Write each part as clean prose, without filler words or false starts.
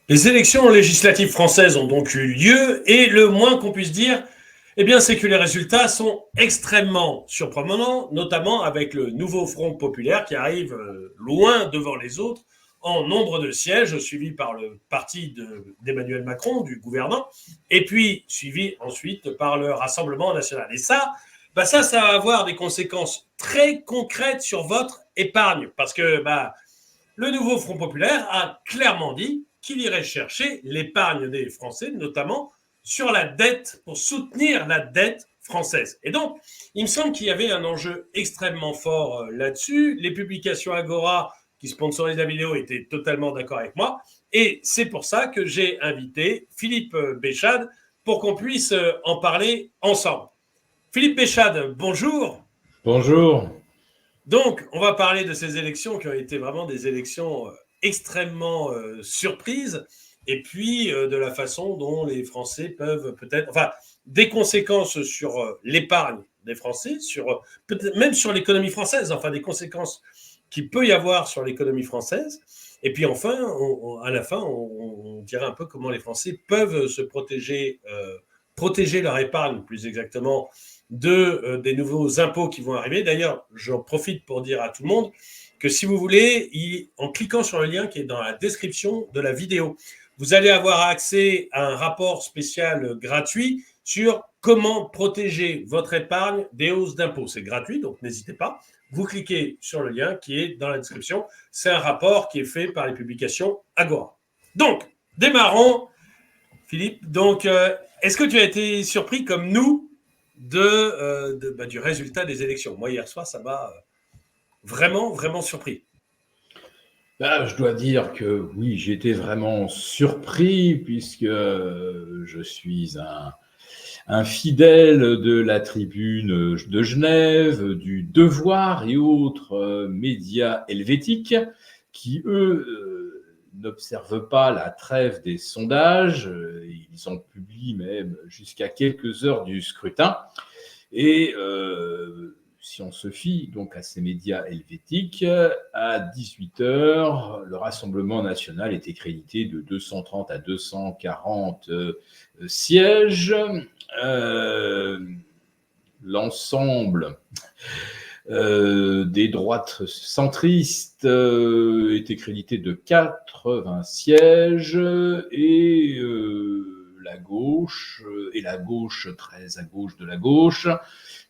Les élections législatives françaises ont donc eu lieu et le moins qu'on puisse dire, eh bien, c'est que les résultats sont extrêmement surprenants, notamment avec le nouveau Front populaire qui arrive loin devant les autres en nombre de sièges, suivi par le parti d'Emmanuel Macron, du gouvernement, et puis suivi ensuite par le Rassemblement national. Et ça va avoir des conséquences très concrètes sur votre épargne, parce que le nouveau Front populaire a clairement dit qu'il irait chercher l'épargne des Français, notamment sur la dette, pour soutenir la dette française. Et donc, il me semble qu'il y avait un enjeu extrêmement fort là-dessus. Les publications Agora qui sponsorisent la vidéo étaient totalement d'accord avec moi. Et c'est pour ça que j'ai invité Philippe Béchade pour qu'on puisse en parler ensemble. Philippe Béchade, bonjour. Bonjour. Donc, on va parler de ces élections qui ont été vraiment des élections extrêmement surprises, et puis de la façon dont les Français peuvent peut-être, enfin, des conséquences sur l'épargne des Français, peut-être même sur l'économie française, enfin, des conséquences qu'il peut y avoir sur l'économie française. Et puis enfin, à la fin, on dirait un peu comment les Français peuvent se protéger leur épargne, plus exactement, des nouveaux impôts qui vont arriver. D'ailleurs, j'en profite pour dire à tout le monde que si vous voulez, en cliquant sur le lien qui est dans la description de la vidéo, vous allez avoir accès à un rapport spécial gratuit sur comment protéger votre épargne des hausses d'impôts. C'est gratuit, donc n'hésitez pas. Vous cliquez sur le lien qui est dans la description. C'est un rapport qui est fait par les publications Agora. Donc, démarrons, Philippe. Donc, est-ce que tu as été surpris comme nous du résultat des élections? Moi, hier soir, ça m'a vraiment, vraiment surpris. Je dois dire que oui, j'ai été vraiment surpris puisque je suis un fidèle de la Tribune de Genève, du Devoir et autres médias helvétiques qui, eux, n'observent pas la trêve des sondages. Ils en publient même jusqu'à quelques heures du scrutin. Et si on se fie donc à ces médias helvétiques, à 18h, le Rassemblement national était crédité de 230 à 240 sièges. L'ensemble des droites centristes était crédité de 80 sièges et la gauche très à gauche de la gauche,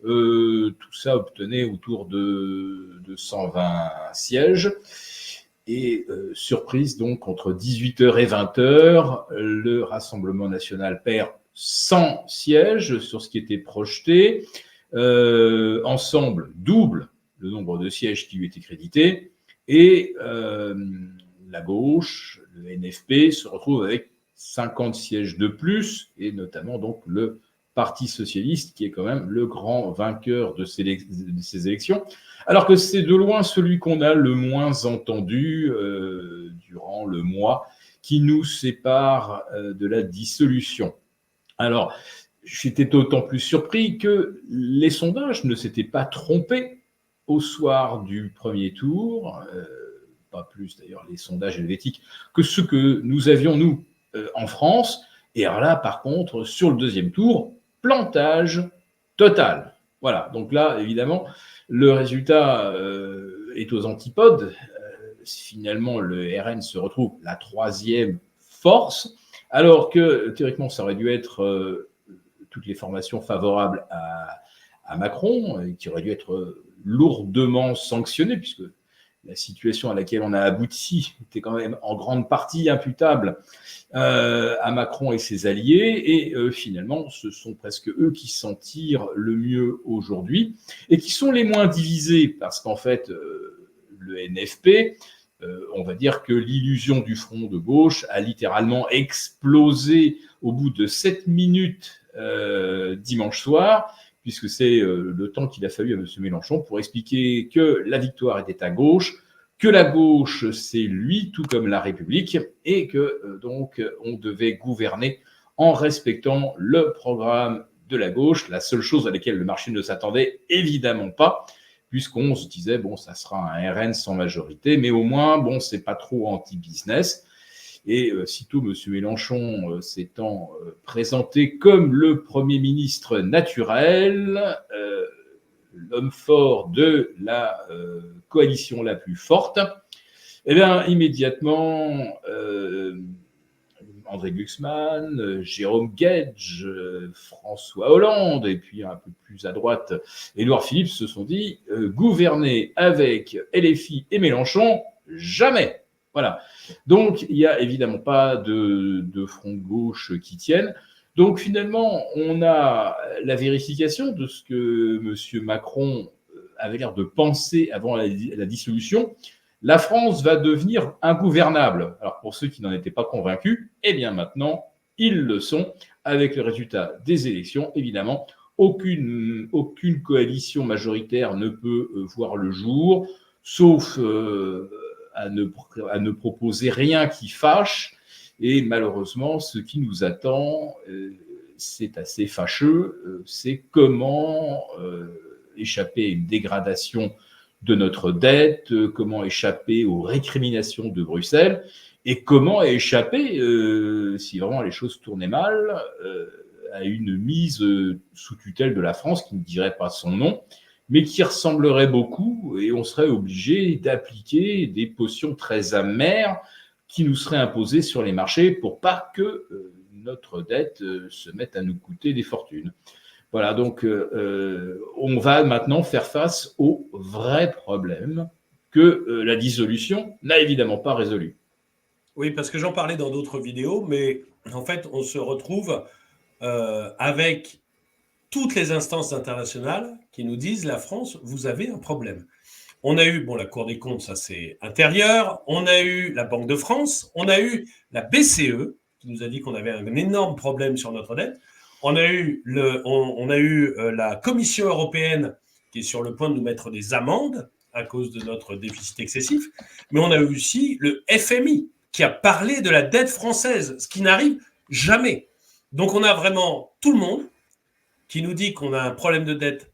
tout ça obtenait autour de 120 sièges. Et surprise, donc, entre 18h et 20h, le Rassemblement national perd 100 sièges sur ce qui était projeté. Ensemble, double le nombre de sièges qui lui étaient crédités. Et la gauche, le NFP, se retrouve avec 50 sièges de plus, et notamment donc le Parti socialiste, qui est quand même le grand vainqueur de ces élections, alors que c'est de loin celui qu'on a le moins entendu durant le mois qui nous sépare de la dissolution. Alors, j'étais d'autant plus surpris que les sondages ne s'étaient pas trompés au soir du premier tour, pas plus d'ailleurs les sondages helvétiques que ceux que nous avions, nous, en France. Et alors là, par contre, sur le deuxième tour, plantage total. Voilà, donc là, évidemment, le résultat est aux antipodes. Finalement, le RN se retrouve la troisième force, alors que théoriquement, ça aurait dû être toutes les formations favorables à Macron, qui auraient dû être lourdement sanctionnées, puisque la situation à laquelle on a abouti était quand même en grande partie imputable à Macron et ses alliés, et finalement, ce sont presque eux qui s'en tirent le mieux aujourd'hui, et qui sont les moins divisés, parce qu'en fait, le NFP, on va dire que l'illusion du front de gauche a littéralement explosé au bout de 7 minutes dimanche soir, puisque c'est le temps qu'il a fallu à M. Mélenchon pour expliquer que la victoire était à gauche, que la gauche, c'est lui, tout comme la République, et que donc on devait gouverner en respectant le programme de la gauche, la seule chose à laquelle le marché ne s'attendait évidemment pas, puisqu'on se disait, bon, ça sera un RN sans majorité, mais au moins, bon, c'est pas trop anti-business. Et sitôt M. Mélenchon s'étant présenté comme le Premier ministre naturel, l'homme fort de la coalition la plus forte, eh bien, immédiatement, André Glucksmann, Jérôme Guedj, François Hollande, et puis un peu plus à droite, Édouard Philippe, se sont dit gouverner avec LFI et Mélenchon, jamais. Voilà. Donc, il n'y a évidemment pas de front de gauche qui tienne. Donc, finalement, on a la vérification de ce que M. Macron avait l'air de penser avant la dissolution. La France va devenir ingouvernable. Alors, pour ceux qui n'en étaient pas convaincus, eh bien maintenant, ils le sont, avec le résultat des élections. Évidemment, aucune coalition majoritaire ne peut voir le jour, sauf à ne proposer rien qui fâche. Et malheureusement, ce qui nous attend, c'est assez fâcheux, c'est comment échapper à une dégradation de notre dette, comment échapper aux récriminations de Bruxelles, et comment échapper, si vraiment les choses tournaient mal, à une mise sous tutelle de la France qui ne dirait pas son nom, mais qui ressemblerait beaucoup, et on serait obligé d'appliquer des potions très amères qui nous seraient imposées sur les marchés pour pas que notre dette se mette à nous coûter des fortunes. Voilà, donc on va maintenant faire face aux vrais problèmes que la dissolution n'a évidemment pas résolus. Oui, parce que j'en parlais dans d'autres vidéos, mais en fait, on se retrouve avec toutes les instances internationales qui nous disent la France, vous avez un problème. On a eu, la Cour des comptes, ça c'est intérieur, on a eu la Banque de France, on a eu la BCE qui nous a dit qu'on avait un énorme problème sur notre dette. On a eu la Commission européenne qui est sur le point de nous mettre des amendes à cause de notre déficit excessif, mais on a eu aussi le FMI qui a parlé de la dette française, ce qui n'arrive jamais. Donc on a vraiment tout le monde qui nous dit qu'on a un problème de dette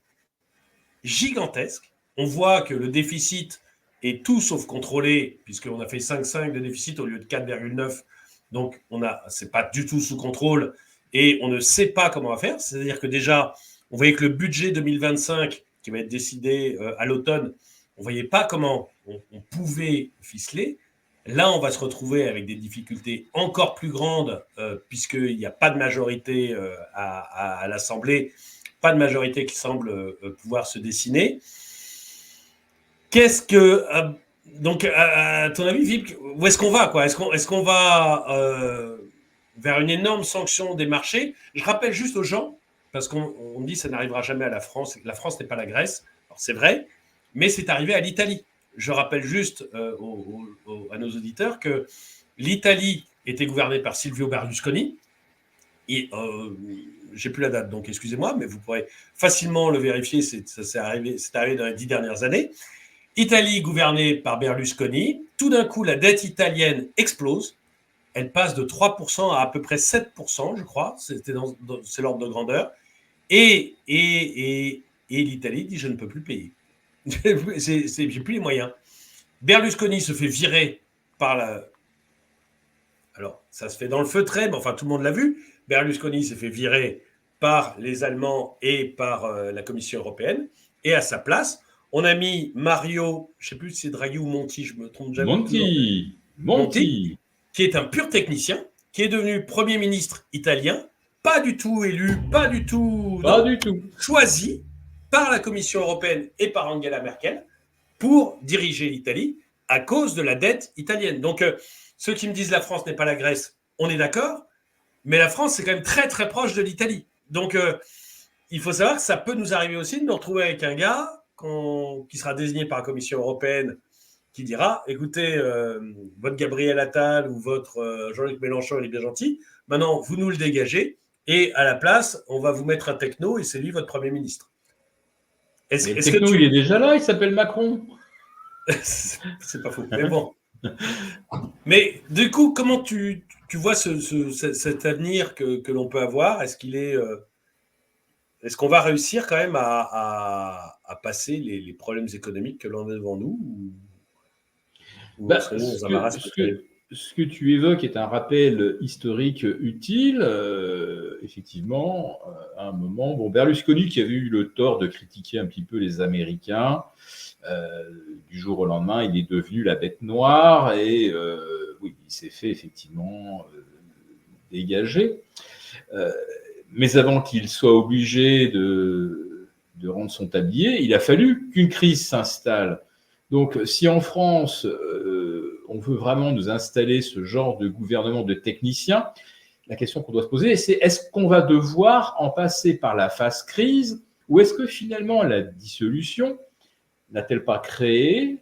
gigantesque. On voit que le déficit est tout sauf contrôlé, puisqu'on a fait 5,5 de déficit au lieu de 4,9. Donc, c'est pas du tout sous contrôle et on ne sait pas comment on va faire. C'est-à-dire que déjà, on voyait que le budget 2025, qui va être décidé à l'automne, on ne voyait pas comment on pouvait ficeler. Là, on va se retrouver avec des difficultés encore plus grandes, puisqu'il n'y a pas de majorité à l'Assemblée, pas de majorité qui semble pouvoir se dessiner. Qu'est-ce que... donc, à ton avis, Philippe, où est-ce qu'on va, quoi ? Est-ce qu'on va vers une énorme sanction des marchés ? Je rappelle juste aux gens, parce qu'on dit que ça n'arrivera jamais à la France, la France n'est pas la Grèce, alors c'est vrai, mais c'est arrivé à l'Italie. Je rappelle juste à nos auditeurs que l'Italie était gouvernée par Silvio Berlusconi, et j'ai plus la date, donc excusez-moi, mais vous pourrez facilement le vérifier, c'est arrivé dans les 10 dernières années. Italie gouvernée par Berlusconi, tout d'un coup, la dette italienne explose. Elle passe de 3% à peu près 7%, je crois. C'est l'ordre de grandeur. Et l'Italie dit « je ne peux plus payer. J'ai plus les moyens ». Berlusconi se fait virer par la... Alors, ça se fait dans le feutré, mais enfin, tout le monde l'a vu. Berlusconi s'est fait virer par les Allemands et par la Commission européenne. Et à sa place, on a mis Mario, je ne sais plus si c'est Draghi ou Monti, je me trompe jamais. Monti, qui est un pur technicien, qui est devenu Premier ministre italien, pas du tout élu, pas du tout choisi par la Commission européenne et par Angela Merkel pour diriger l'Italie à cause de la dette italienne. Donc, ceux qui me disent la France n'est pas la Grèce, on est d'accord, mais la France, c'est quand même très, très proche de l'Italie. Donc, il faut savoir que ça peut nous arriver aussi de nous retrouver avec un gars qui sera désigné par la Commission européenne qui dira, écoutez, votre Gabriel Attal ou votre Jean-Luc Mélenchon, il est bien gentil, maintenant, vous nous le dégagez, et à la place, on va vous mettre un techno, et c'est lui votre Premier ministre. Le techno, il est déjà là, il s'appelle Macron. C'est pas faux, mais bon. Mais du coup, comment tu vois cet avenir que l'on peut avoir ? Est-ce qu'on va réussir quand même à passer les problèmes économiques que l'on a devant nous, ou ce que tu évoques est un rappel historique utile. Effectivement, à un moment, bon, Berlusconi, qui avait eu le tort de critiquer un petit peu les Américains, du jour au lendemain, il est devenu la bête noire et oui, il s'est fait effectivement dégager. Mais avant qu'il soit obligé de rendre son tablier, il a fallu qu'une crise s'installe. Donc, si en France, on veut vraiment nous installer ce genre de gouvernement de techniciens, la question qu'on doit se poser, c'est est-ce qu'on va devoir en passer par la phase crise ou est-ce que finalement la dissolution n'a-t-elle pas créé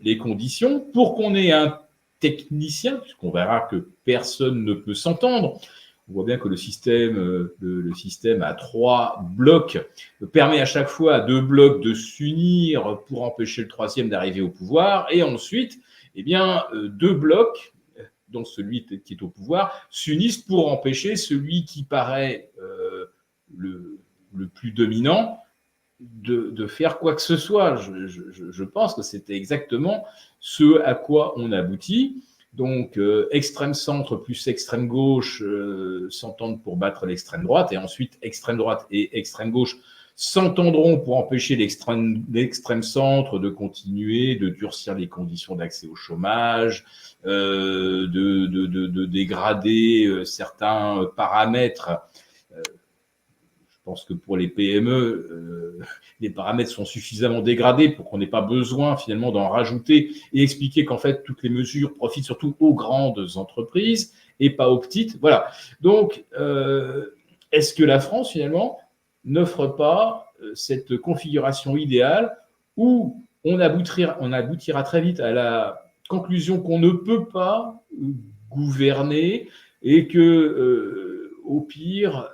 les conditions pour qu'on ait un technicien, puisqu'on verra que personne ne peut s'entendre. On voit bien que le système à 3 blocs permet à chaque fois à 2 blocs de s'unir pour empêcher le troisième d'arriver au pouvoir. Et ensuite, eh bien, 2 blocs, dont celui qui est au pouvoir, s'unissent pour empêcher celui qui paraît le plus dominant de faire quoi que ce soit. Je pense que c'était exactement ce à quoi on aboutit. Donc, extrême centre plus extrême gauche s'entendent pour battre l'extrême droite, et ensuite extrême droite et extrême gauche s'entendront pour empêcher l'extrême centre de continuer, de durcir les conditions d'accès au chômage, de dégrader certains paramètres. Je pense que pour les PME, les paramètres sont suffisamment dégradés pour qu'on n'ait pas besoin finalement d'en rajouter et expliquer qu'en fait toutes les mesures profitent surtout aux grandes entreprises et pas aux petites. Voilà. Donc, est-ce que la France finalement n'offre pas cette configuration idéale où on aboutira très vite à la conclusion qu'on ne peut pas gouverner et que au pire,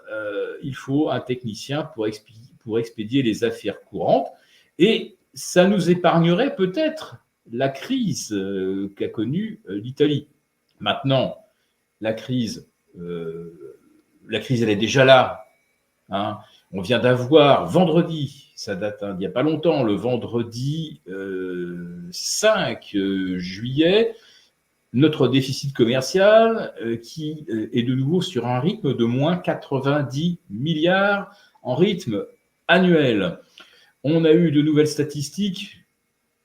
il faut un technicien pour expédier les affaires courantes. Et ça nous épargnerait peut-être la crise qu'a connue l'Italie. Maintenant, la crise, elle est déjà là. Hein. On vient d'avoir vendredi, ça date d'il n'y a pas longtemps, le vendredi 5 juillet, notre déficit commercial qui est de nouveau sur un rythme de moins 90 milliards en rythme annuel. On a eu de nouvelles statistiques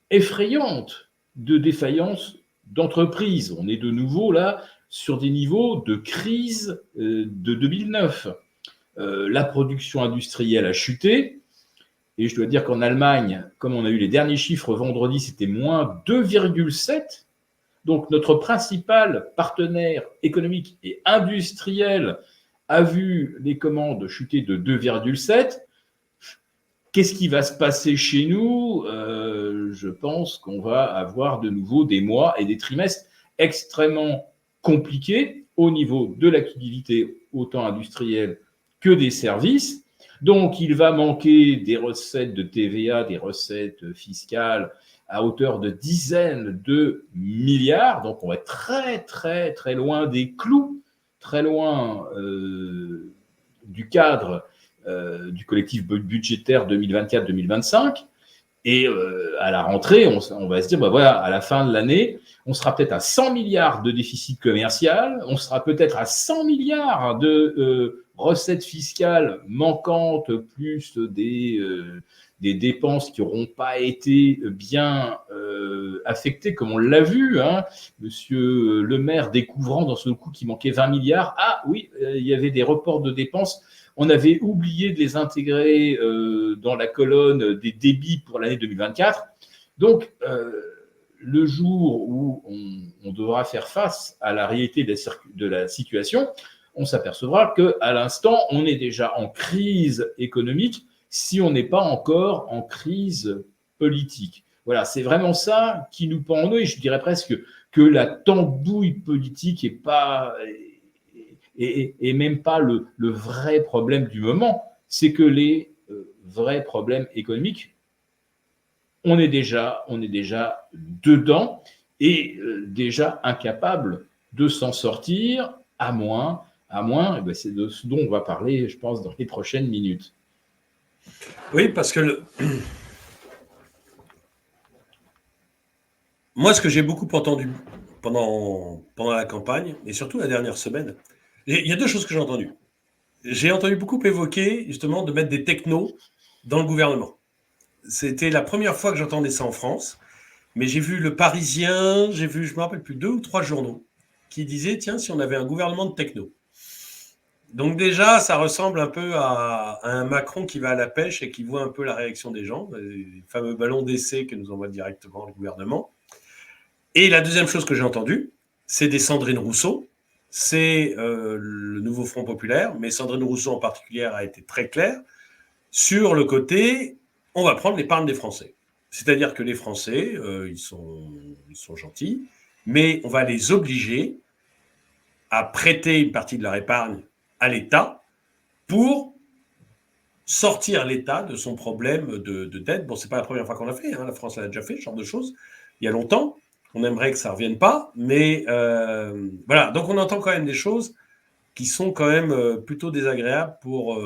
effrayantes de défaillance d'entreprises. On est de nouveau là sur des niveaux de crise de 2009. La production industrielle a chuté. Et je dois dire qu'en Allemagne, comme on a eu les derniers chiffres vendredi, c'était moins 2,7. Donc, notre principal partenaire économique et industriel a vu les commandes chuter de 2,7. Qu'est-ce qui va se passer chez nous ? Je pense qu'on va avoir de nouveau des mois et des trimestres extrêmement compliqués au niveau de l'activité autant industrielle que des services. Donc, il va manquer des recettes de TVA, des recettes fiscales à hauteur de dizaines de milliards. Donc, on va être très, très, très loin des clous, très loin du cadre du collectif budgétaire 2024-2025. Et à la rentrée, on va se dire, bah voilà, à la fin de l'année, on sera peut-être à 100 milliards de déficit commercial, on sera peut-être à 100 milliards de recettes fiscales manquantes, plus des dépenses qui n'auront pas été bien affectées, comme on l'a vu, hein, Monsieur le maire découvrant dans ce coup qu'il manquait 20 milliards. Ah oui, il y avait des reports de dépenses. On avait oublié de les intégrer dans la colonne des débits pour l'année 2024. Donc, le jour où on devra faire face à la réalité de la situation, on s'apercevra qu'à l'instant, on est déjà en crise économique si on n'est pas encore en crise politique. Voilà, c'est vraiment ça qui nous pend en nous, et je dirais presque que la tambouille politique n'est pas... Et même pas le vrai problème du moment, c'est que les vrais problèmes économiques, on est déjà dedans et déjà incapable de s'en sortir, à moins, et ben c'est de ce dont on va parler, je pense, dans les prochaines minutes. Oui, parce que moi, ce que j'ai beaucoup entendu pendant la campagne, et surtout la dernière semaine. Il y a deux choses que j'ai entendues. J'ai entendu beaucoup évoquer, justement, de mettre des technos dans le gouvernement. C'était la première fois que j'entendais ça en France, mais j'ai vu Le Parisien, j'ai vu, je me rappelle plus, 2 ou 3 journaux qui disaient, tiens, si on avait un gouvernement de techno. Donc déjà, ça ressemble un peu à un Macron qui va à la pêche et qui voit un peu la réaction des gens, les fameux ballons d'essai que nous envoie directement le gouvernement. Et la deuxième chose que j'ai entendue, c'est des Sandrine Rousseau, c'est le nouveau Front populaire, mais Sandrine Rousseau en particulier a été très claire sur le côté, on va prendre l'épargne des Français. C'est-à-dire que les Français, ils sont gentils, mais on va les obliger à prêter une partie de leur épargne à l'État pour sortir l'État de son problème de dette. Bon, c'est pas la première fois qu'on l'a fait, hein. La France l'a déjà fait, ce genre de choses, il y a longtemps. On aimerait que ça ne revienne pas, mais voilà. Donc on entend quand même des choses qui sont quand même plutôt désagréables pour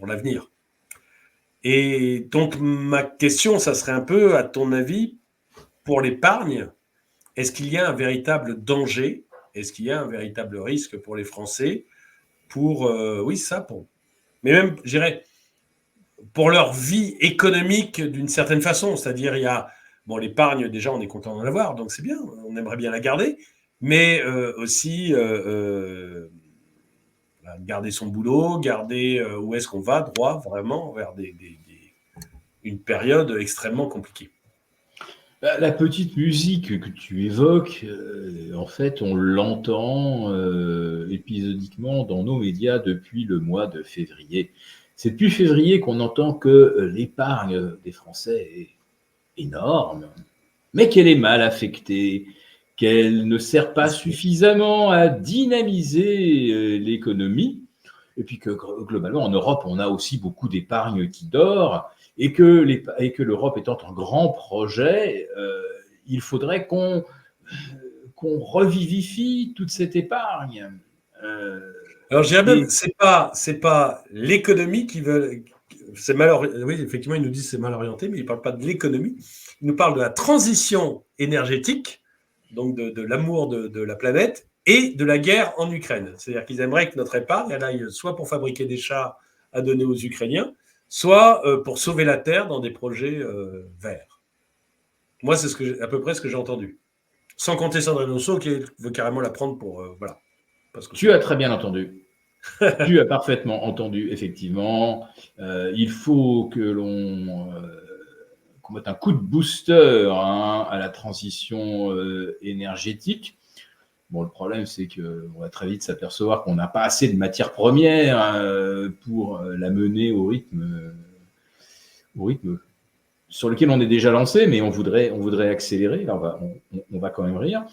l'avenir. Et donc ma question, ça serait un peu, à ton avis, pour l'épargne, est-ce qu'il y a un véritable danger? Est-ce qu'il y a un véritable risque pour les Français oui, ça, mais même, je dirais, pour leur vie économique d'une certaine façon. C'est-à-dire, il y a, bon, l'épargne, déjà, on est content d'en avoir, donc c'est bien, on aimerait bien la garder, mais aussi garder son boulot, garder où est-ce qu'on va droit, vraiment, vers une période extrêmement compliquée. La petite musique que tu évoques, en fait, on l'entend épisodiquement dans nos médias depuis le mois de février. C'est depuis février qu'on entend que l'épargne des Français est énorme, mais qu'elle est mal affectée, qu'elle ne sert pas suffisamment à dynamiser l'économie, et puis que globalement en Europe, on a aussi beaucoup d'épargne qui dort, et que l'Europe étant un grand projet, il faudrait qu'on revivifie toute cette épargne. Alors, je dirais même, c'est pas l'économie qui veut. Oui, effectivement, ils nous disent que c'est mal orienté, mais ils ne parlent pas de l'économie. Ils nous parlent de la transition énergétique, donc de l'amour de la planète, et de la guerre en Ukraine. C'est-à-dire qu'ils aimeraient que notre épargne elle aille soit pour fabriquer des chars à donner aux Ukrainiens, soit pour sauver la Terre dans des projets verts. Moi, c'est à peu près ce que j'ai entendu. Sans compter Sandrine Rousseau qui veut carrément la prendre pour... voilà. Parce que tu as très bien entendu. Tu as parfaitement entendu, effectivement. Il faut que qu'on mette un coup de booster à la transition énergétique. Bon, le problème, c'est qu'on va très vite s'apercevoir qu'on n'a pas assez de matières premières pour la mener au rythme sur lequel on est déjà lancé, mais on voudrait accélérer. Là, on va quand même rire.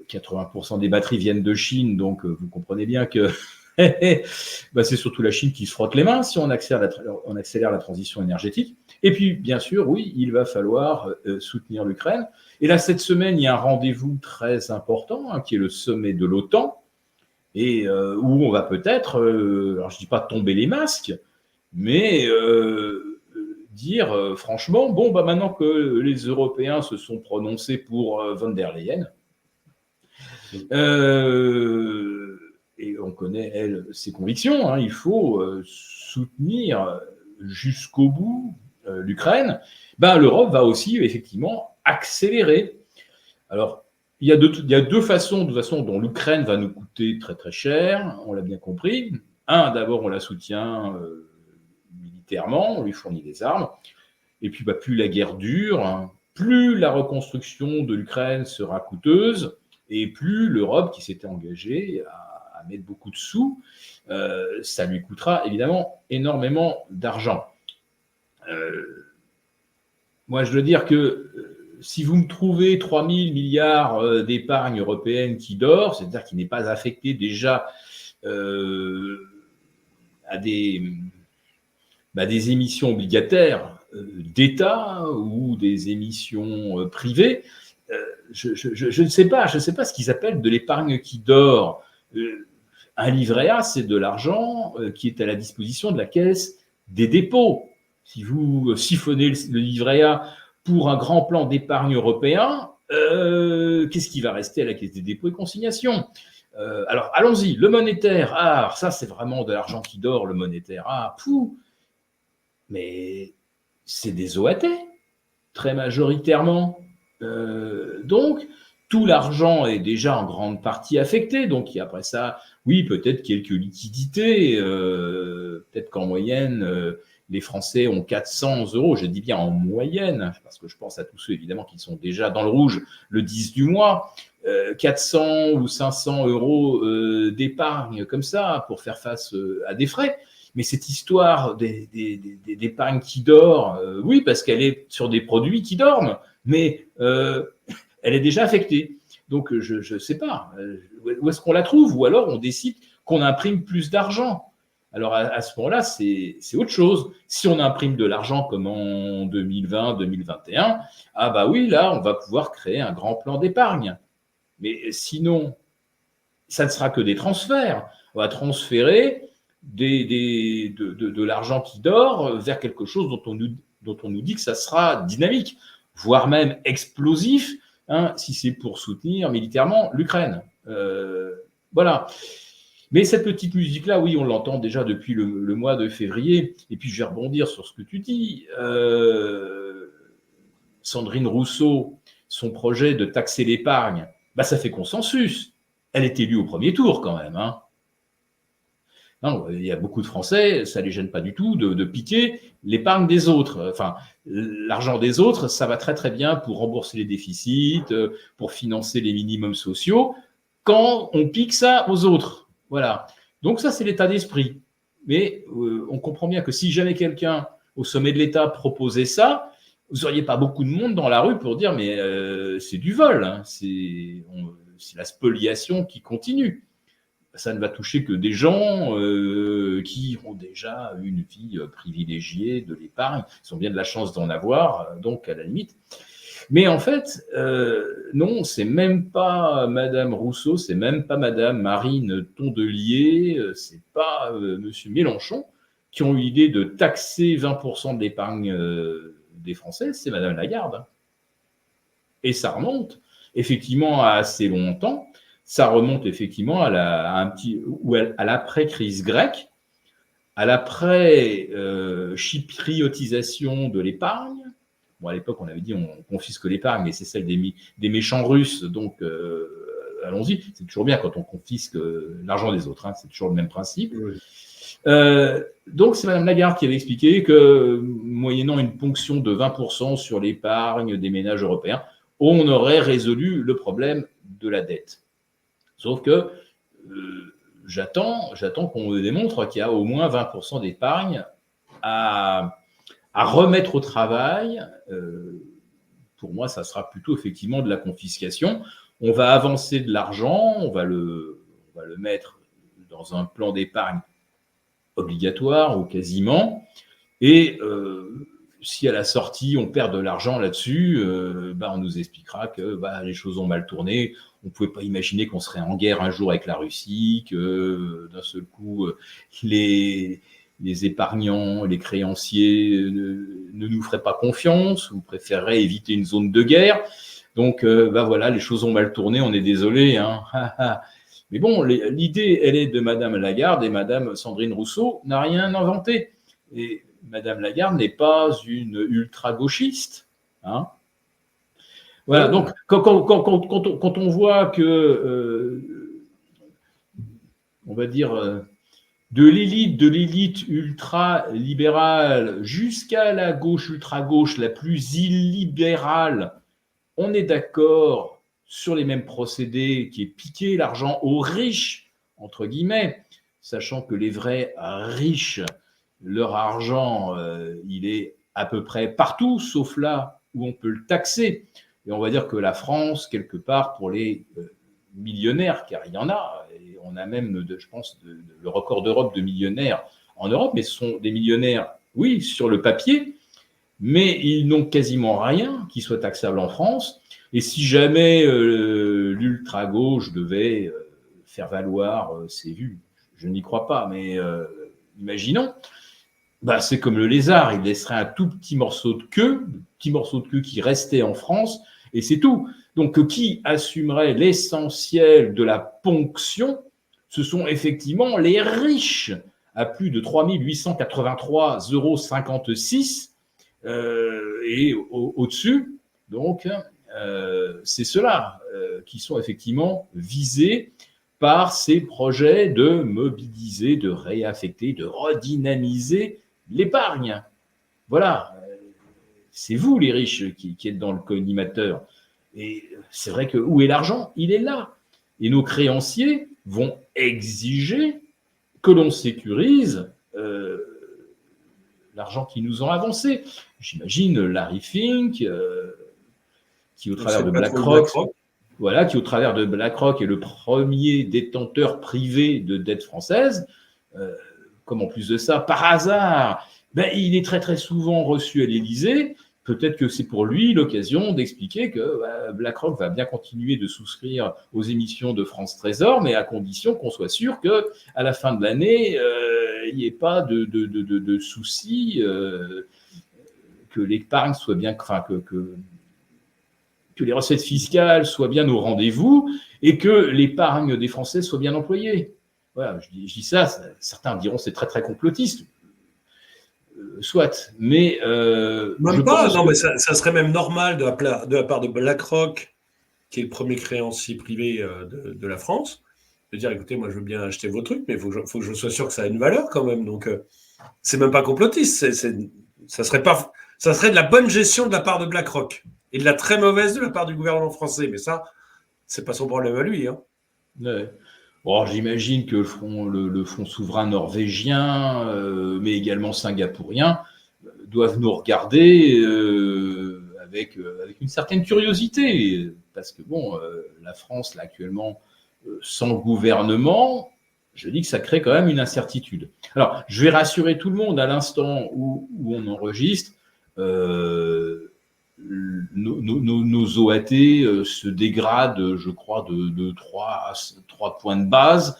80% des batteries viennent de Chine, donc vous comprenez bien que c'est surtout la Chine qui se frotte les mains si on accélère la transition énergétique. Et puis, bien sûr, oui, il va falloir soutenir l'Ukraine. Et là, cette semaine, il y a un rendez-vous très important, qui est le sommet de l'OTAN, et où on va peut-être, alors je ne dis pas tomber les masques, mais dire franchement, bon, maintenant que les Européens se sont prononcés pour von der Leyen, et on connaît, elle, ses convictions, il faut soutenir jusqu'au bout l'Ukraine, l'Europe va aussi effectivement accélérer. Alors, il y a deux façons, de toute façon, dont l'Ukraine va nous coûter très très cher, on l'a bien compris. D'abord, on la soutient militairement, on lui fournit des armes, et puis plus la guerre dure, plus la reconstruction de l'Ukraine sera coûteuse, et plus l'Europe, qui s'était engagée à mettre beaucoup de sous, ça lui coûtera évidemment énormément d'argent. Moi, je veux dire que si vous me trouvez 3 000 milliards d'épargne européenne qui dort, c'est-à-dire qui n'est pas affectée déjà à des émissions obligataires d'État ou des émissions privées, je ne sais pas ce qu'ils appellent de l'épargne qui dort. Un livret A, c'est de l'argent qui est à la disposition de la Caisse des dépôts. Si vous siphonnez le livret A pour un grand plan d'épargne européen, qu'est-ce qui va rester à la Caisse des dépôts et consignations? Alors, allons-y, le monétaire, alors ça, c'est vraiment de l'argent qui dort, le monétaire. Mais c'est des OAT, très majoritairement. Donc, tout l'argent est déjà en grande partie affecté. Donc, après ça, oui, peut-être quelques liquidités. Peut-être qu'en moyenne, les Français ont 400 €. Je dis bien en moyenne, parce que je pense à tous ceux, évidemment, qui sont déjà dans le rouge le 10 du mois. 400 ou 500 € d'épargne comme ça pour faire face à des frais. Mais cette histoire d'épargne qui dort, oui, parce qu'elle est sur des produits qui dorment, mais elle est déjà affectée. Donc, je ne sais pas, où est-ce qu'on la trouve? Ou alors, on décide qu'on imprime plus d'argent. Alors, à ce moment-là, c'est autre chose. Si on imprime de l'argent comme en 2020, 2021, ah bah oui, là, on va pouvoir créer un grand plan d'épargne. Mais sinon, ça ne sera que des transferts. On va transférer de l'argent qui dort vers quelque chose dont on nous dit que ça sera dynamique, voire même explosif, si c'est pour soutenir militairement l'Ukraine. Voilà. Mais cette petite musique-là, oui, on l'entend déjà depuis le mois de février. Et puis, je vais rebondir sur ce que tu dis. Sandrine Rousseau, son projet de taxer l'épargne, ça fait consensus. Elle est élue au premier tour quand même. Non, il y a beaucoup de Français, ça ne les gêne pas du tout de piquer l'épargne des autres. Enfin, l'argent des autres, ça va très très bien pour rembourser les déficits, pour financer les minimums sociaux, quand on pique ça aux autres. Voilà. Donc ça, c'est l'état d'esprit. Mais on comprend bien que si jamais quelqu'un au sommet de l'État proposait ça, vous n'auriez pas beaucoup de monde dans la rue pour dire mais c'est du vol, c'est la spoliation qui continue. Ça ne va toucher que des gens qui ont déjà une vie privilégiée de l'épargne, ils ont bien de la chance d'en avoir, donc à la limite. Mais en fait, non, c'est même pas Madame Rousseau, c'est même pas Madame Marine Tondelier, c'est pas Monsieur Mélenchon qui ont eu l'idée de taxer 20% de l'épargne des Français, c'est Madame Lagarde. Et ça remonte effectivement à assez longtemps. Ça remonte effectivement à l'après-crise grecque, à l'après-chypriotisation de l'épargne. Bon, à l'époque, on avait dit on confisque l'épargne, mais c'est celle des méchants Russes, donc allons-y. C'est toujours bien quand on confisque l'argent des autres, c'est toujours le même principe. Oui. Donc, c'est Mme Lagarde qui avait expliqué que, moyennant une ponction de 20% sur l'épargne des ménages européens, on aurait résolu le problème de la dette. Sauf que j'attends qu'on me démontre qu'il y a au moins 20% d'épargne à remettre au travail. Pour moi, ça sera plutôt effectivement de la confiscation. On va avancer de l'argent, on va le mettre dans un plan d'épargne obligatoire ou quasiment. Et si à la sortie, on perd de l'argent là-dessus, on nous expliquera que les choses ont mal tourné. On ne pouvait pas imaginer qu'on serait en guerre un jour avec la Russie, que d'un seul coup, les épargnants, les créanciers ne nous feraient pas confiance ou préféreraient éviter une zone de guerre. Donc, voilà, les choses ont mal tourné, on est désolé. Mais bon, l'idée, elle est de Madame Lagarde, et Madame Sandrine Rousseau n'a rien inventé. Et Madame Lagarde n'est pas une ultra-gauchiste. Voilà, donc quand on voit que, on va dire, de l'élite ultra-libérale jusqu'à la gauche ultra-gauche, la plus illibérale, on est d'accord sur les mêmes procédés, qui est piquer l'argent aux riches, entre guillemets, sachant que les vrais riches, leur argent, il est à peu près partout, sauf là où on peut le taxer. Et on va dire que la France, quelque part, pour les millionnaires, car il y en a, et on a même, je pense, le record d'Europe de millionnaires en Europe, mais ce sont des millionnaires, oui, sur le papier, mais ils n'ont quasiment rien qui soit taxable en France. Et si jamais l'ultra-gauche devait faire valoir ses vues, je n'y crois pas, mais imaginons, c'est comme le lézard, il laisserait un tout petit morceau de queue, petit morceau de queue qui restait en France, et c'est tout. Donc, qui assumerait l'essentiel de la ponction? Ce sont effectivement les riches, à plus de 3 883,56 €, et au-dessus, donc, c'est ceux-là qui sont effectivement visés par ces projets de mobiliser, de réaffecter, de redynamiser l'épargne. Voilà, c'est vous les riches qui êtes dans le collimateur. Et c'est vrai que où est l'argent? Il est là. Et nos créanciers vont exiger que l'on sécurise l'argent qu'ils nous ont avancé. J'imagine Larry Fink, qui au travers de BlackRock, voilà, qui au travers de BlackRock est le premier détenteur privé de dette française, comme en plus de ça, par hasard, il est très très souvent reçu à l'Élysée. Peut-être que c'est pour lui l'occasion d'expliquer que BlackRock va bien continuer de souscrire aux émissions de France Trésor, mais à condition qu'on soit sûr qu'à la fin de l'année, il n'y ait pas de soucis, que l'épargne soit bien, enfin, que les recettes fiscales soient bien au rendez-vous et que l'épargne des Français soit bien employée. Voilà, je dis ça, certains diront c'est très très complotiste. Soit, mais même pas. Non, mais ça serait même normal de la part de BlackRock, qui est le premier créancier privé de la France, de dire écoutez, moi je veux bien acheter vos trucs, mais il faut que je sois sûr que ça a une valeur quand même. Donc c'est même pas complotiste. Ça serait de la bonne gestion de la part de BlackRock et de la très mauvaise de la part du gouvernement français. Mais ça, c'est pas son problème à lui. Hein. Ouais. Bon, j'imagine que le fonds souverain norvégien, mais également singapourien, doivent nous regarder avec une certaine curiosité. Parce que, bon, la France, là, actuellement, sans gouvernement, je dis que ça crée quand même une incertitude. Alors, je vais rassurer tout le monde à l'instant où on enregistre. Nos OAT se dégradent, je crois, de 3 points de base,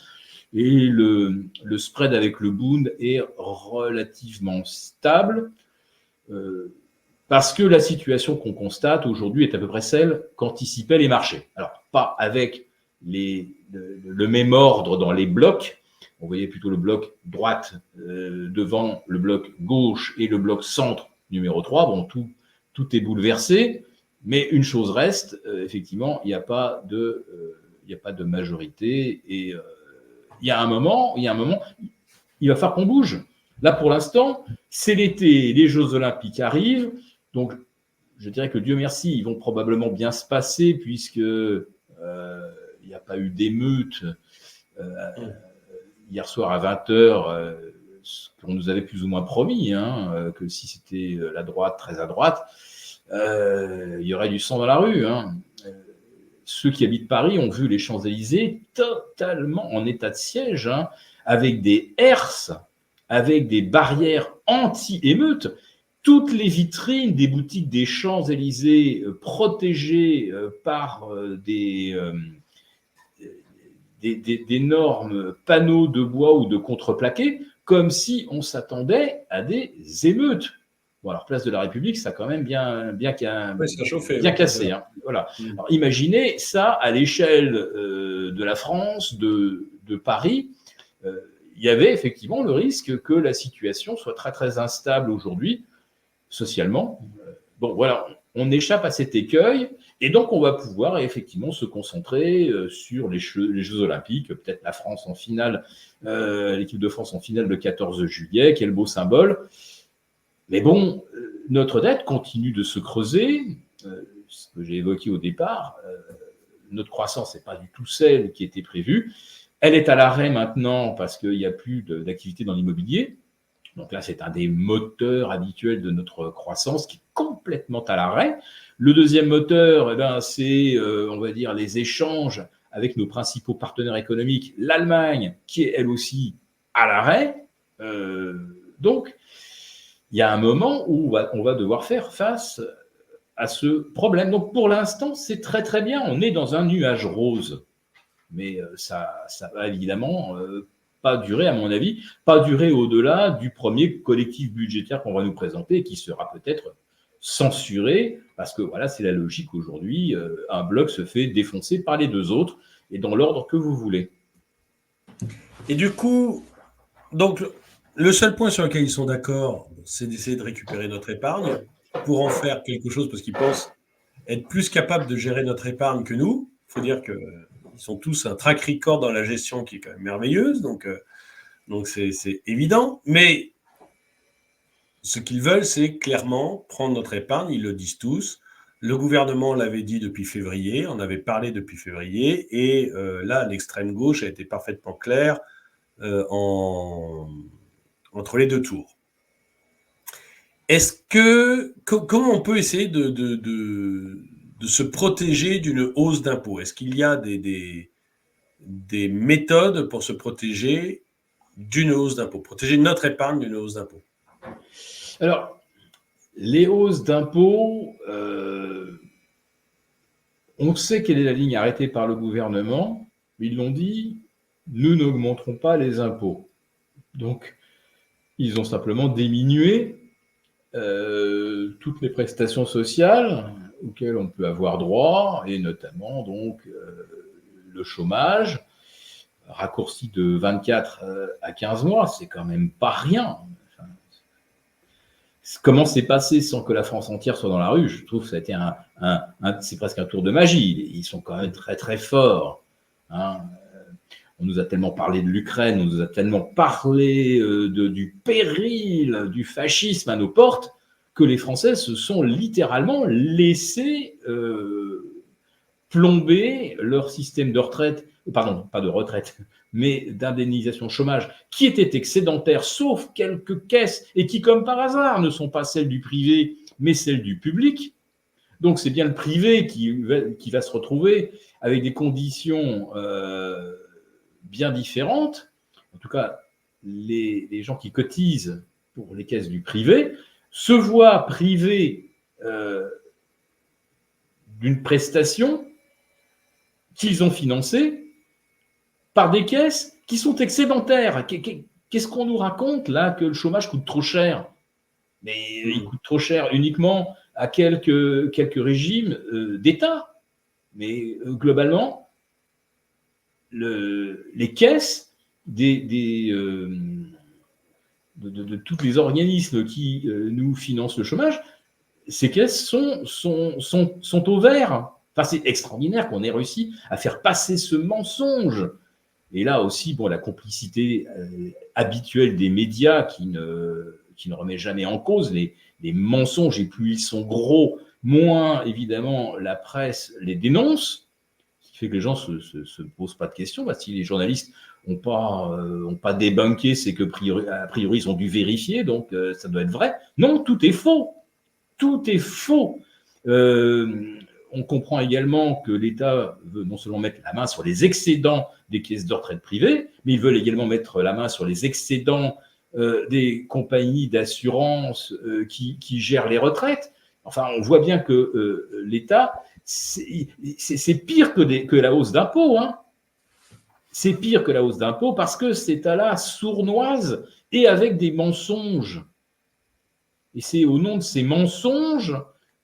et le spread avec le Bund est relativement stable, parce que la situation qu'on constate aujourd'hui est à peu près celle qu'anticipaient les marchés. Alors, pas avec le même ordre dans les blocs. On voyait plutôt le bloc droite devant le bloc gauche et le bloc centre numéro 3. Bon, tout est bouleversé, mais une chose reste, effectivement, il n'y a pas de majorité, et il y a un moment, il va falloir qu'on bouge. Là, pour l'instant, c'est l'été, les Jeux Olympiques arrivent, donc je dirais que Dieu merci, ils vont probablement bien se passer, puisque il n'y a pas eu d'émeute hier soir à 20h, ce qu'on nous avait plus ou moins promis, que si c'était la droite, très à droite, il y aurait du sang dans la rue. Ceux qui habitent Paris ont vu les Champs-Élysées totalement en état de siège, avec des herses, avec des barrières anti-émeutes. Toutes les vitrines des boutiques des Champs-Élysées protégées par d'énormes panneaux de bois ou de contreplaqués, comme si on s'attendait à des émeutes. Bon, alors, Place de la République, ça a quand même bien cassé. Voilà. Alors, imaginez ça à l'échelle de la France, de Paris. Il y avait effectivement le risque que la situation soit très, très instable aujourd'hui, socialement. Bon, voilà, on échappe à cet écueil, et donc on va pouvoir effectivement se concentrer sur les Jeux Olympiques, peut-être la France en finale, l'équipe de France en finale le 14 juillet, quel beau symbole. Mais bon, notre dette continue de se creuser, ce que j'ai évoqué au départ, notre croissance n'est pas du tout celle qui était prévue. Elle est à l'arrêt maintenant parce qu'il n'y a plus d'activité dans l'immobilier. Donc là, c'est un des moteurs habituels de notre croissance qui est complètement à l'arrêt. Le deuxième moteur, c'est, on va dire, les échanges avec nos principaux partenaires économiques, l'Allemagne, qui est elle aussi à l'arrêt. Donc, il y a un moment où on va devoir faire face à ce problème. Donc, pour l'instant, c'est très, très bien. On est dans un nuage rose. Mais ça va évidemment pas durer, à mon avis, pas durer au-delà du premier collectif budgétaire qu'on va nous présenter, qui sera peut-être censurés, parce que voilà, c'est la logique aujourd'hui. Un bloc se fait défoncer par les deux autres, et dans l'ordre que vous voulez. Et du coup, donc, le seul point sur lequel ils sont d'accord, c'est d'essayer de récupérer notre épargne pour en faire quelque chose, parce qu'ils pensent être plus capables de gérer notre épargne que nous. Il faut dire qu'ils sont tous un track record dans la gestion qui est quand même merveilleuse, donc c'est évident. Mais ce qu'ils veulent, c'est clairement prendre notre épargne, ils le disent tous. Le gouvernement l'avait dit depuis février, on avait parlé depuis février, et là, l'extrême gauche a été parfaitement claire entre les deux tours. Comment on peut essayer de se protéger d'une hausse d'impôts? Est-ce qu'il y a des méthodes pour se protéger d'une hausse d'impôts, protéger notre épargne d'une hausse d'impôts? Alors, les hausses d'impôts, on sait quelle est la ligne arrêtée par le gouvernement. Ils l'ont dit, nous n'augmenterons pas les impôts. Donc, ils ont simplement diminué toutes les prestations sociales auxquelles on peut avoir droit, et notamment donc le chômage, raccourci de 24 à 15 mois, c'est quand même pas rien. Enfin, comment c'est passé sans que la France entière soit dans la rue? Je trouve que ça a été c'est presque un tour de magie. Ils sont quand même très très forts. Hein. On nous a tellement parlé de l'Ukraine, on nous a tellement parlé du péril du fascisme à nos portes, que les Français se sont littéralement laissés plomber leur système de retraite, pardon, pas de retraite, mais d'indemnisation chômage, qui était excédentaire, sauf quelques caisses, et qui, comme par hasard, ne sont pas celles du privé, mais celles du public. Donc c'est bien le privé qui va se retrouver avec des conditions bien différentes. En tout cas, les gens qui cotisent pour les caisses du privé se voient privés d'une prestation qu'ils ont financée par des caisses qui sont excédentaires. Qu'est-ce qu'on nous raconte là, que le chômage coûte trop cher? Mais il coûte trop cher uniquement à quelques régimes d'État. Mais globalement, les caisses de tous les organismes qui nous financent le chômage, ces caisses sont au vert. Enfin, c'est extraordinaire qu'on ait réussi à faire passer ce mensonge. Et là aussi, bon, la complicité habituelle des médias qui ne remet jamais en cause les mensonges, et plus ils sont gros, moins évidemment la presse les dénonce, ce qui fait que les gens se posent pas de questions. Bah, si les journalistes n'ont pas débunké, c'est que a priori ils ont dû vérifier, donc ça doit être vrai. Non, tout est faux. Tout est faux. On comprend également que l'État veut non seulement mettre la main sur les excédents des caisses de retraite privées, mais ils veulent également mettre la main sur les excédents des compagnies d'assurance qui gèrent les retraites. Enfin, on voit bien que l'État, c'est pire que la hausse d'impôts. Hein. C'est pire que la hausse d'impôts parce que c'est à la sournoise et avec des mensonges. Et c'est au nom de ces mensonges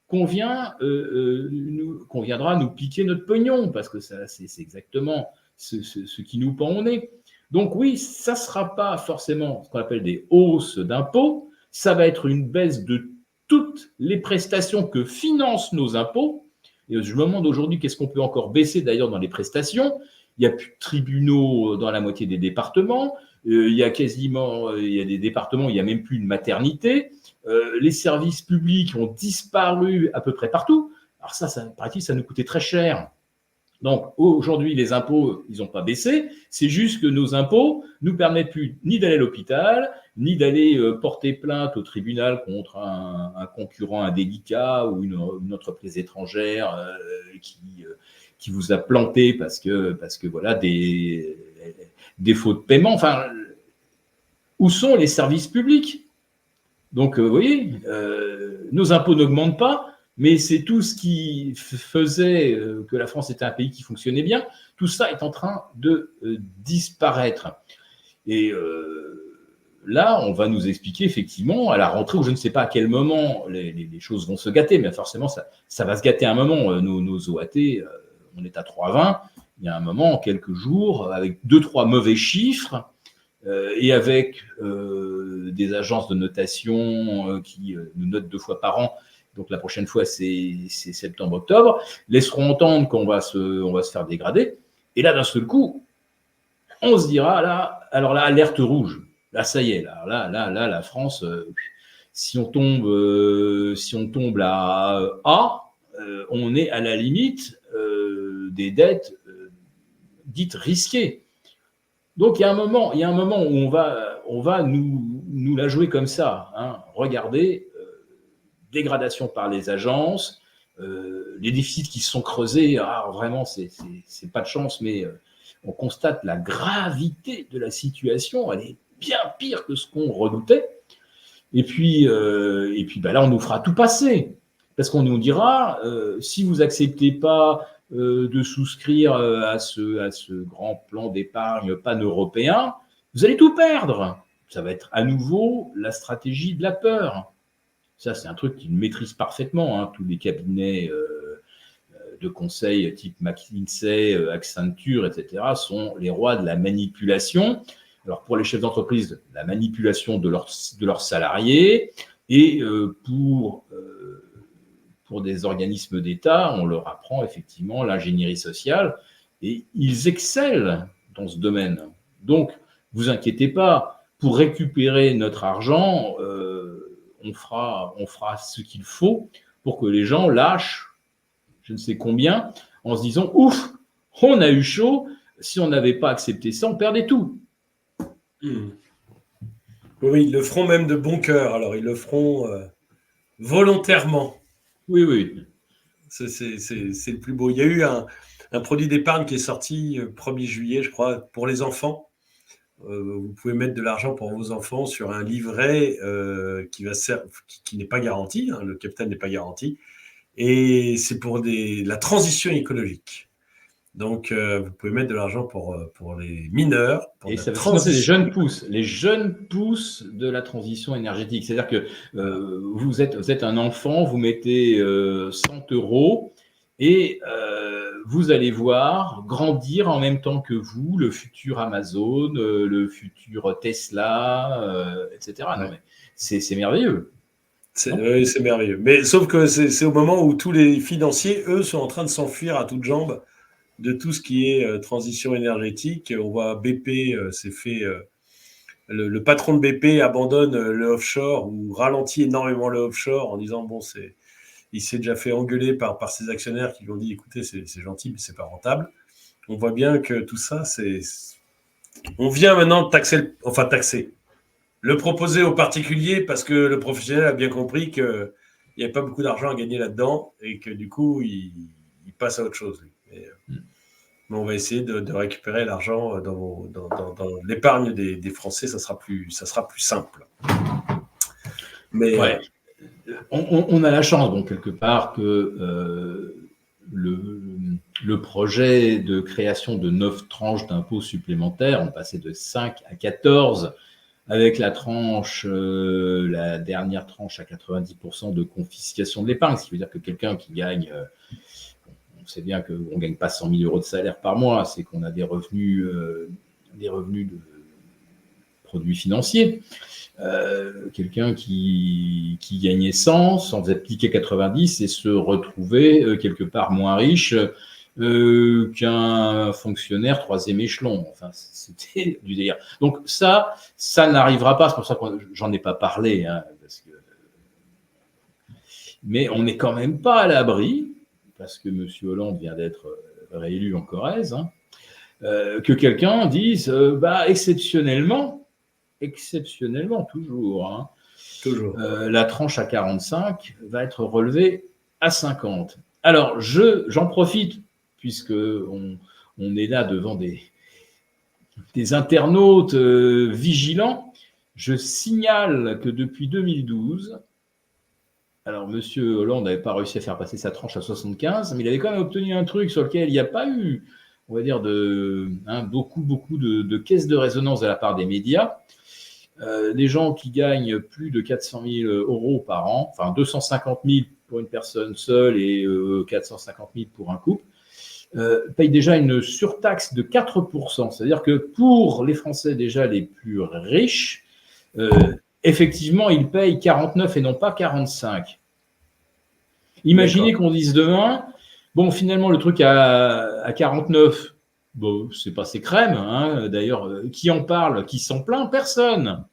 qu'on viendra nous piquer notre pognon, parce que ça, c'est exactement ce qui nous pend au nez. Donc oui, ça ne sera pas forcément ce qu'on appelle des hausses d'impôts, ça va être une baisse de toutes les prestations que financent nos impôts. Et je me demande aujourd'hui qu'est-ce qu'on peut encore baisser d'ailleurs dans les prestations. Il n'y a plus de tribunaux dans la moitié des départements, il y a des départements où il n'y a même plus de maternité. Les services publics ont disparu à peu près partout. Alors ça paraît-il, ça nous coûtait très cher. Donc aujourd'hui, les impôts, ils n'ont pas baissé. C'est juste que nos impôts nous permettent plus ni d'aller à l'hôpital, ni d'aller porter plainte au tribunal contre un concurrent indélicat ou une entreprise étrangère qui vous a planté parce que voilà des défauts de paiement. Enfin, où sont les services publics? Donc, vous voyez, nos impôts n'augmentent pas, mais c'est tout ce qui faisait que la France était un pays qui fonctionnait bien. Tout ça est en train de disparaître. Et là, on va nous expliquer effectivement à la rentrée, ou je ne sais pas à quel moment les choses vont se gâter, mais forcément, ça va se gâter à un moment. Nos OAT, on est à 3,20. Il y a un moment, en quelques jours, avec 2-3 mauvais chiffres, et avec des agences de notation qui nous notent 2 fois par an. Donc la prochaine fois, c'est septembre-octobre, laisseront entendre qu'on va se faire dégrader. Et là, d'un seul coup, on se dira, là, alors là, alerte rouge. Là, ça y est, là, la France, si on tombe à A, on est à la limite des dettes dites risquées. Donc il y a un moment où on va nous la jouer comme ça. Hein. Regardez, dégradation par les agences, les déficits qui se sont creusés. Vraiment, c'est pas de chance, mais on constate la gravité de la situation. Elle est bien pire que ce qu'on redoutait. Et puis là, on nous fera tout passer. Parce qu'on nous dira, si vous acceptez pas de souscrire à ce grand plan d'épargne pan-européen, vous allez tout perdre. Ça va être à nouveau la stratégie de la peur. Ça, c'est un truc qu'ils maîtrisent parfaitement. Hein. Tous les cabinets de conseil type McKinsey, Accenture, etc., sont les rois de la manipulation. Alors, pour les chefs d'entreprise, la manipulation de leurs salariés, et pour des organismes d'État, on leur apprend effectivement l'ingénierie sociale, et ils excellent dans ce domaine. Donc, vous inquiétez pas, pour récupérer notre argent, on fera ce qu'il faut pour que les gens lâchent je ne sais combien, en se disant, ouf, on a eu chaud, si on n'avait pas accepté ça, on perdait tout. Oui, ils le feront même de bon cœur, alors ils le feront volontairement. Oui. C'est le plus beau. Il y a eu un produit d'épargne qui est sorti 1er juillet, je crois, pour les enfants. Vous pouvez mettre de l'argent pour vos enfants sur un livret qui n'est pas garanti, hein, le capital n'est pas garanti, et c'est pour la transition écologique. Donc, vous pouvez mettre de l'argent pour les mineurs. Et ça va financer les jeunes pousses de la transition énergétique. C'est-à-dire que vous êtes un enfant, vous mettez 100 € et vous allez voir grandir en même temps que vous le futur Amazon, le futur Tesla, etc. Ouais. Non, mais c'est merveilleux. Oui, c'est merveilleux. Mais sauf que c'est au moment où tous les financiers, eux, sont en train de s'enfuir à toutes jambes de tout ce qui est transition énergétique. On voit BP s'est fait... le patron de BP abandonne le offshore ou ralentit énormément le offshore en disant, bon, il s'est déjà fait engueuler par ses actionnaires qui lui ont dit, écoutez, c'est gentil, mais c'est pas rentable. On voit bien que tout ça, on vient maintenant taxer, le proposer aux particuliers parce que le professionnel a bien compris qu'il n'y avait pas beaucoup d'argent à gagner là-dedans et que du coup, il passe à autre chose. Mais on va essayer de récupérer l'argent dans l'épargne des Français, ça sera plus simple. Mais ouais. On a la chance, donc, quelque part, que le projet de création de 9 tranches d'impôts supplémentaires, on passait de 5 à 14, avec la dernière tranche à 90% de confiscation de l'épargne, ce qui veut dire que quelqu'un qui gagne... on sait bien qu'on ne gagne pas 100 000 € de salaire par mois, c'est qu'on a des revenus de produits financiers. Quelqu'un qui gagnait 100, s'en faisait appliquer 90 et se retrouvait quelque part moins riche qu'un fonctionnaire 3e échelon. Enfin, c'était du délire. Donc ça n'arrivera pas. C'est pour ça que j'en ai pas parlé. Hein, mais on n'est quand même pas à l'abri, parce que M. Hollande vient d'être réélu en Corrèze, hein, que quelqu'un dise exceptionnellement toujours, hein, la tranche à 45 va être relevée à 50. Alors, j'en profite, puisqu'on est là devant des internautes vigilants, je signale que depuis 2012, alors M. Hollande n'avait pas réussi à faire passer sa tranche à 75, mais il avait quand même obtenu un truc sur lequel il n'y a pas eu, on va dire, beaucoup de caisses de résonance de la part des médias. les gens qui gagnent plus de 400 000 euros par an, enfin 250 000 pour une personne seule et 450 000 pour un couple, payent déjà une surtaxe de 4%. C'est-à-dire que pour les Français déjà les plus riches, effectivement, ils payent 49 et non pas 45. Imaginez qu'on dise demain, bon, finalement, le truc à 49, bon, c'est passé crème. Hein. D'ailleurs, qui en parle, qui s'en plaint? Personne.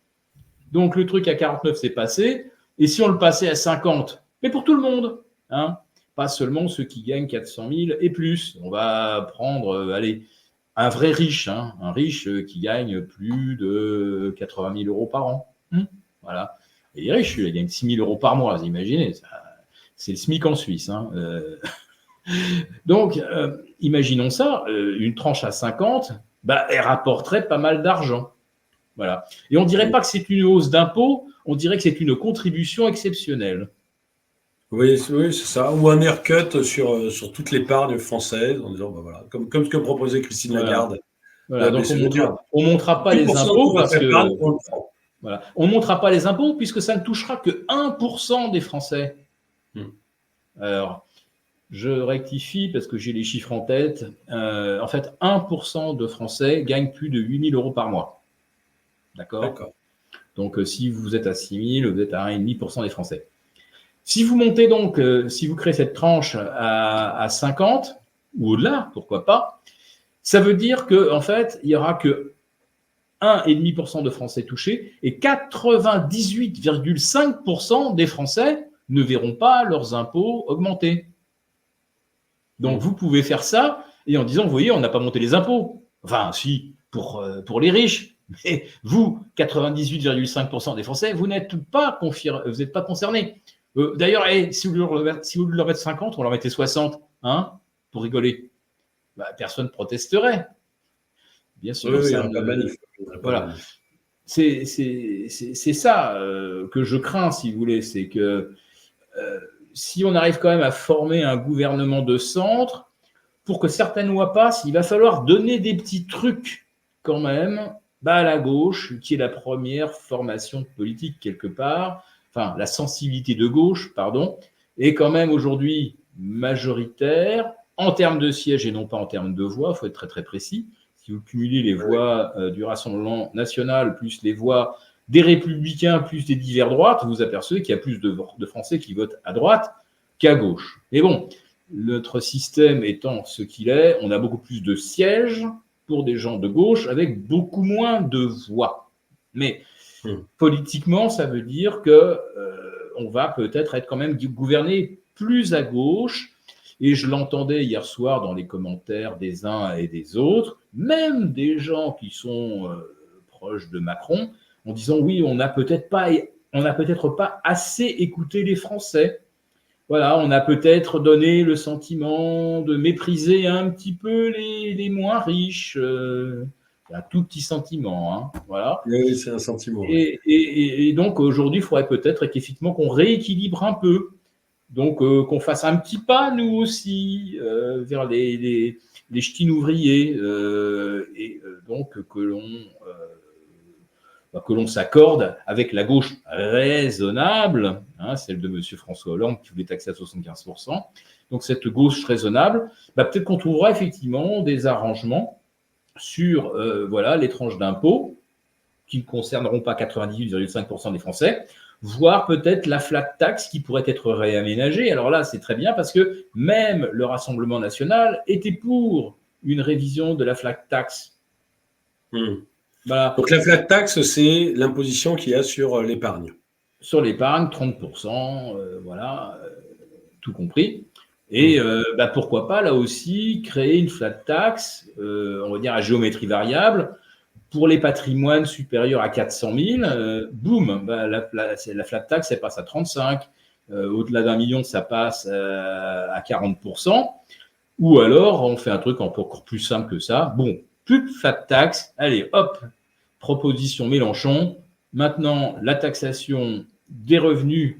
Donc, le truc à 49, c'est passé. Et si on le passait à 50? Mais pour tout le monde. Hein. Pas seulement ceux qui gagnent 400 000 et plus. On va prendre, allez, un vrai riche, hein, un riche qui gagne plus de 80 000 euros par an. Voilà. Et les riches, ils gagnent 6 000 euros par mois, vous imaginez, c'est le SMIC en Suisse. Hein. Donc, imaginons ça, une tranche à 50, elle rapporterait pas mal d'argent. Voilà. Et on ne dirait pas que c'est une hausse d'impôt, on dirait que c'est une contribution exceptionnelle. Oui, c'est ça. Ou un haircut sur toute l'épargne française, en disant, voilà, comme ce que proposait Christine Lagarde. Voilà, donc on ne montrera pas les impôts parce que... Voilà. On ne montrera pas les impôts puisque ça ne touchera que 1% des Français. Alors, je rectifie parce que j'ai les chiffres en tête. En fait, 1% de Français gagnent plus de 8 000 euros par mois. D'accord. Donc, si vous êtes à 6 000, vous êtes à 1,5% des Français. Si vous montez donc, si vous créez cette tranche à 50 ou au-delà, pourquoi pas, ça veut dire qu'en fait, il n'y aura que 1,5% de Français touchés et 98,5% des Français ne verront pas leurs impôts augmenter. Donc, vous pouvez faire ça et en disant, vous voyez, on n'a pas monté les impôts. Enfin, si, pour les riches. Mais vous, 98,5% des Français, vous n'êtes pas concernés. D'ailleurs, si vous leur mettez 50, on leur mettait 60, hein, pour rigoler. Personne ne protesterait. Bien sûr, oui, ça voilà. C'est ça que je crains, si vous voulez. C'est que si on arrive quand même à former un gouvernement de centre, pour que certaines lois passent, il va falloir donner des petits trucs quand même à la gauche, qui est la première formation politique quelque part, enfin la sensibilité de gauche, pardon, est quand même aujourd'hui majoritaire en termes de sièges et non pas en termes de voix, il faut être très très précis. Si vous cumulez les voix du Rassemblement national plus les voix des Républicains plus des divers droites, vous apercevez qu'il y a plus de Français qui votent à droite qu'à gauche. Mais bon, notre système étant ce qu'il est, on a beaucoup plus de sièges pour des gens de gauche avec beaucoup moins de voix. Mais politiquement, ça veut dire que on va peut-être être quand même gouverné plus à gauche. Et je l'entendais hier soir dans les commentaires des uns et des autres, même des gens qui sont proches de Macron, en disant oui, on n'a peut-être pas assez écouté les Français. Voilà, on a peut-être donné le sentiment de mépriser un petit peu les moins riches. Un tout petit sentiment, hein, voilà. Oui, c'est un sentiment. Et donc aujourd'hui, il faudrait peut-être qu'effectivement qu'on rééquilibre un peu. Donc, qu'on fasse un petit pas, nous aussi, vers les ch'tines ouvriers, et donc que l'on s'accorde avec la gauche raisonnable, hein, celle de M. François Hollande qui voulait taxer à 75%. Donc, cette gauche raisonnable, peut-être qu'on trouvera effectivement des arrangements sur les tranches d'impôts qui ne concerneront pas 98,5% des Français, voire peut-être la flat tax qui pourrait être réaménagée. Alors là, c'est très bien parce que même le Rassemblement national était pour une révision de la flat tax. Voilà. Donc la flat tax, c'est l'imposition qu'il y a sur l'épargne. Sur l'épargne, 30%, tout compris. Et pourquoi pas, là aussi, créer une flat tax, on va dire à géométrie variable, pour les patrimoines supérieurs à 400 000, boum, la flat tax, elle passe à 35. Au-delà d'1 million, ça passe à 40%. Ou alors, on fait un truc encore plus simple que ça. Bon, plus de flat tax. Allez, hop, proposition Mélenchon. Maintenant, la taxation des revenus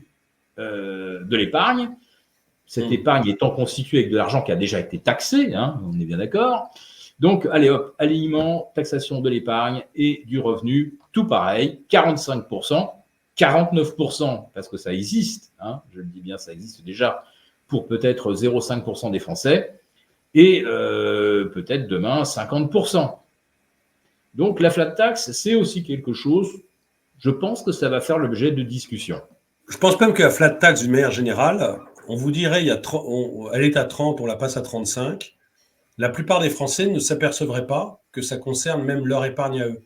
de l'épargne. Cette épargne étant constituée avec de l'argent qui a déjà été taxé, hein, on est bien d'accord. Donc, allez hop, alignement, taxation de l'épargne et du revenu, tout pareil, 45%, 49%, parce que ça existe, hein, je le dis bien, ça existe déjà pour peut-être 0,5% des Français, et peut-être demain 50%. Donc la flat tax, c'est aussi quelque chose, je pense que ça va faire l'objet de discussions. Je pense même que la flat tax, d'une manière générale, on vous dirait, elle est à 30, on la passe à 35. La plupart des Français ne s'apercevraient pas que ça concerne même leur épargne à eux.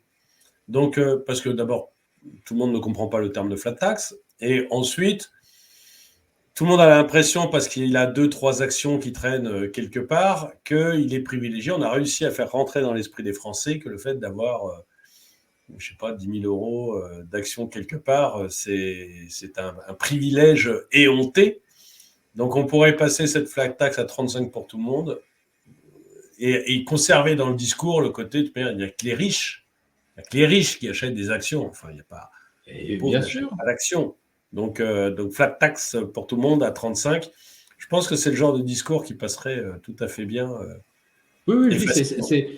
Donc, parce que d'abord, tout le monde ne comprend pas le terme de flat tax. Et ensuite, tout le monde a l'impression, parce qu'il a 2-3 actions qui traînent quelque part, qu'il est privilégié. On a réussi à faire rentrer dans l'esprit des Français que le fait d'avoir, je sais pas, 10 000 euros d'actions quelque part, c'est un privilège éhonté. Donc, on pourrait passer cette flat tax à 35 pour tout le monde et conserver dans le discours le côté, il n'y a que les riches. Il n'y a que les riches qui achètent des actions. Enfin, il n'y a pas. Et bien sûr. Pas d'actions. Donc, flat tax pour tout le monde à 35. Je pense que c'est le genre de discours qui passerait tout à fait bien. Oui,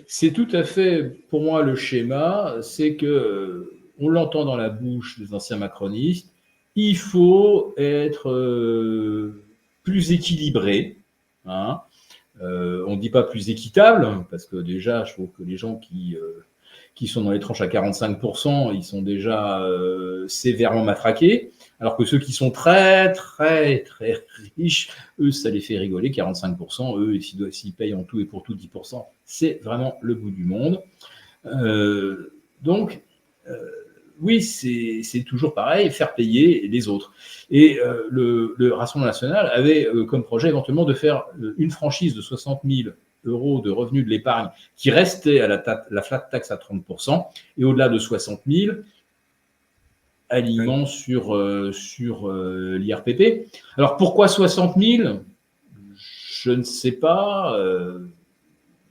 c'est tout à fait, pour moi, le schéma. C'est que, on l'entend dans la bouche des anciens macronistes, il faut être plus équilibré. Hein. On ne dit pas plus équitable, parce que déjà, je trouve que les gens qui sont dans les tranches à 45%, ils sont déjà sévèrement matraqués, alors que ceux qui sont très, très, très riches, eux, ça les fait rigoler, 45%, eux, s'ils payent en tout et pour tout 10%, c'est vraiment le bout du monde. Donc, oui, c'est toujours pareil, faire payer les autres. Et le Rassemblement national avait comme projet éventuellement de faire une franchise de 60 000 euros de revenus de l'épargne qui restait à la flat tax à 30%, et au-delà de 60 000, alignement sur l'IRPP. Alors pourquoi 60 000 ? Je ne sais pas.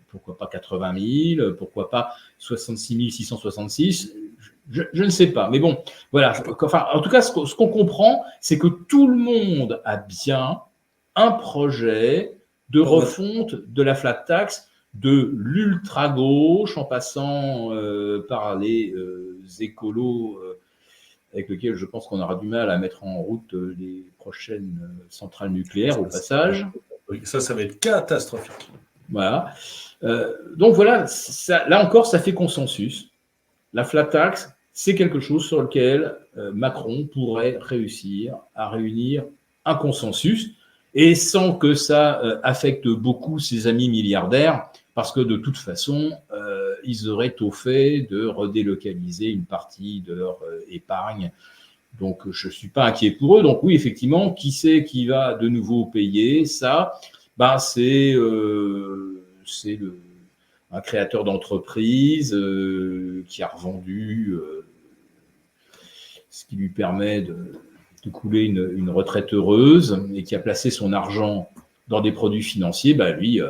Pourquoi pas 80 000 ? Pourquoi pas 66 666 ? Je ne sais pas. Mais bon, voilà. Enfin, en tout cas, ce qu'on comprend, c'est que tout le monde a bien un projet de refonte de la flat tax, de l'ultra-gauche, en passant par les écolos avec lesquels je pense qu'on aura du mal à mettre en route les prochaines centrales nucléaires au passage. Ça va être catastrophique. Voilà. Donc voilà, là encore, ça fait consensus. La flat tax, c'est quelque chose sur lequel Macron pourrait réussir à réunir un consensus, et sans que ça affecte beaucoup ses amis milliardaires, parce que de toute façon, ils auraient au fait de redélocaliser une partie de leur épargne. Donc, je ne suis pas inquiet pour eux. Donc oui, effectivement, qui c'est qui va de nouveau payer ça ? C'est un créateur d'entreprise qui a revendu ce qui lui permet de couler une retraite heureuse, et qui a placé son argent dans des produits financiers. Lui,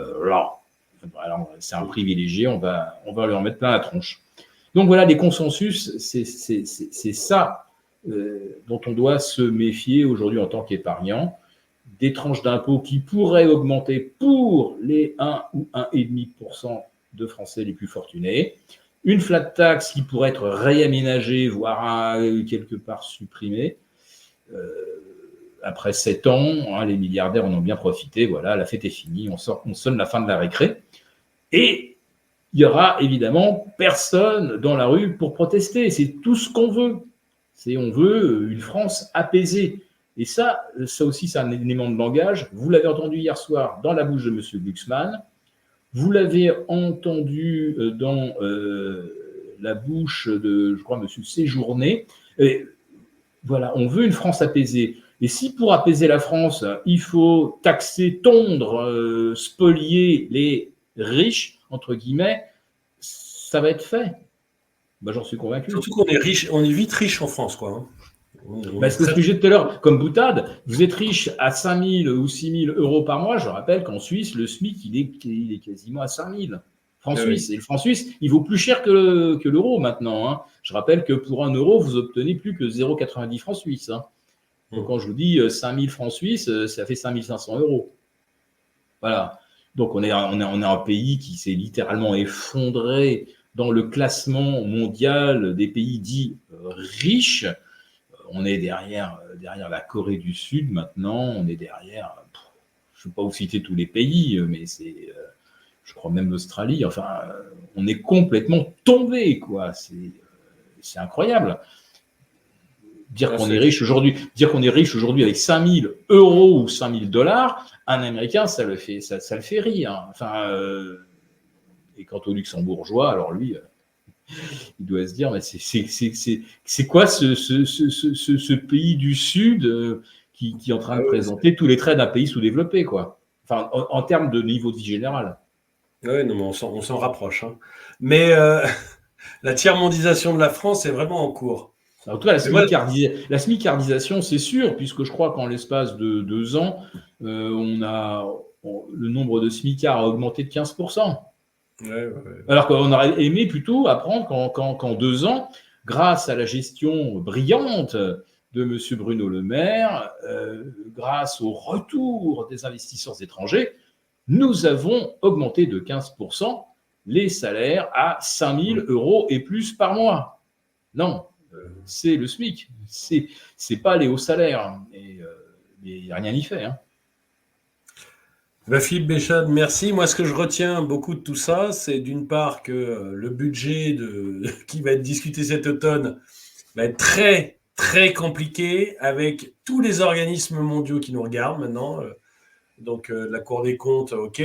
c'est un privilégié, on va lui en mettre plein la tronche. Donc voilà, les consensus, c'est ça dont on doit se méfier aujourd'hui en tant qu'épargnant. Des tranches d'impôts qui pourraient augmenter pour les 1 ou 1,5% de Français les plus fortunés, une flat tax qui pourrait être réaménagée, voire quelque part supprimée. Après 7 ans, les milliardaires en ont bien profité, voilà, la fête est finie, on sonne la fin de la récré, et il n'y aura évidemment personne dans la rue pour protester, c'est tout ce qu'on veut. On veut une France apaisée. Et ça aussi, c'est un élément de langage. Vous l'avez entendu hier soir dans la bouche de M. Glucksmann. Vous l'avez entendu dans la bouche de, je crois, M. Séjourné. Et voilà, on veut une France apaisée. Et si pour apaiser la France, il faut taxer, tondre, spolier les riches, entre guillemets, ça va être fait. J'en suis convaincu. Surtout qu'on est riche, on est vite riche en France, quoi. Ce que je disais tout à l'heure, comme boutade, vous êtes riche à 5 000 ou 6 000 euros par mois. Je rappelle qu'en Suisse, le SMIC, il est quasiment à 5 000 francs suisses. Et le franc suisse, il vaut plus cher que l'euro maintenant. Hein. Je rappelle que pour 1 euro, vous obtenez plus que 0,90 francs suisses. Hein. Donc quand je vous dis 5 000 francs suisses, ça fait 5 500 euros. Voilà. Donc, on est un pays qui s'est littéralement effondré dans le classement mondial des pays dits riches. On est derrière la Corée du Sud maintenant, on est derrière, je ne vais pas vous citer tous les pays, mais je crois même l'Australie, enfin, on est complètement tombé, quoi. C'est incroyable. Dire qu'on est riche aujourd'hui avec 5 000 € ou 5 000 $, un Américain, ça le fait rire. Enfin, et quant au luxembourgeois, alors lui, il doit se dire, mais c'est quoi ce pays du Sud qui est en train de présenter tous les traits d'un pays sous-développé, quoi. Enfin, en termes de niveau de vie général. Oui, non, mais on s'en rapproche. Hein. Mais la tiers-mondisation de la France est vraiment en cours. En tout cas, la smicardisation, c'est sûr, puisque je crois qu'en l'espace de 2 ans, le nombre de smicards a augmenté de 15%. Ouais. Alors qu'on aurait aimé plutôt apprendre qu'en 2 ans, grâce à la gestion brillante de M. Bruno Le Maire, grâce au retour des investisseurs étrangers, nous avons augmenté de 15% les salaires à 5 000 € et plus par mois. Non, c'est le SMIC, c'est pas les hauts salaires, et il n'y a rien y fait. Hein. Philippe Béchade, merci. Moi, ce que je retiens beaucoup de tout ça, c'est d'une part que le budget qui va être discuté cet automne va être très, très compliqué avec tous les organismes mondiaux qui nous regardent maintenant. Donc, la Cour des comptes, OK,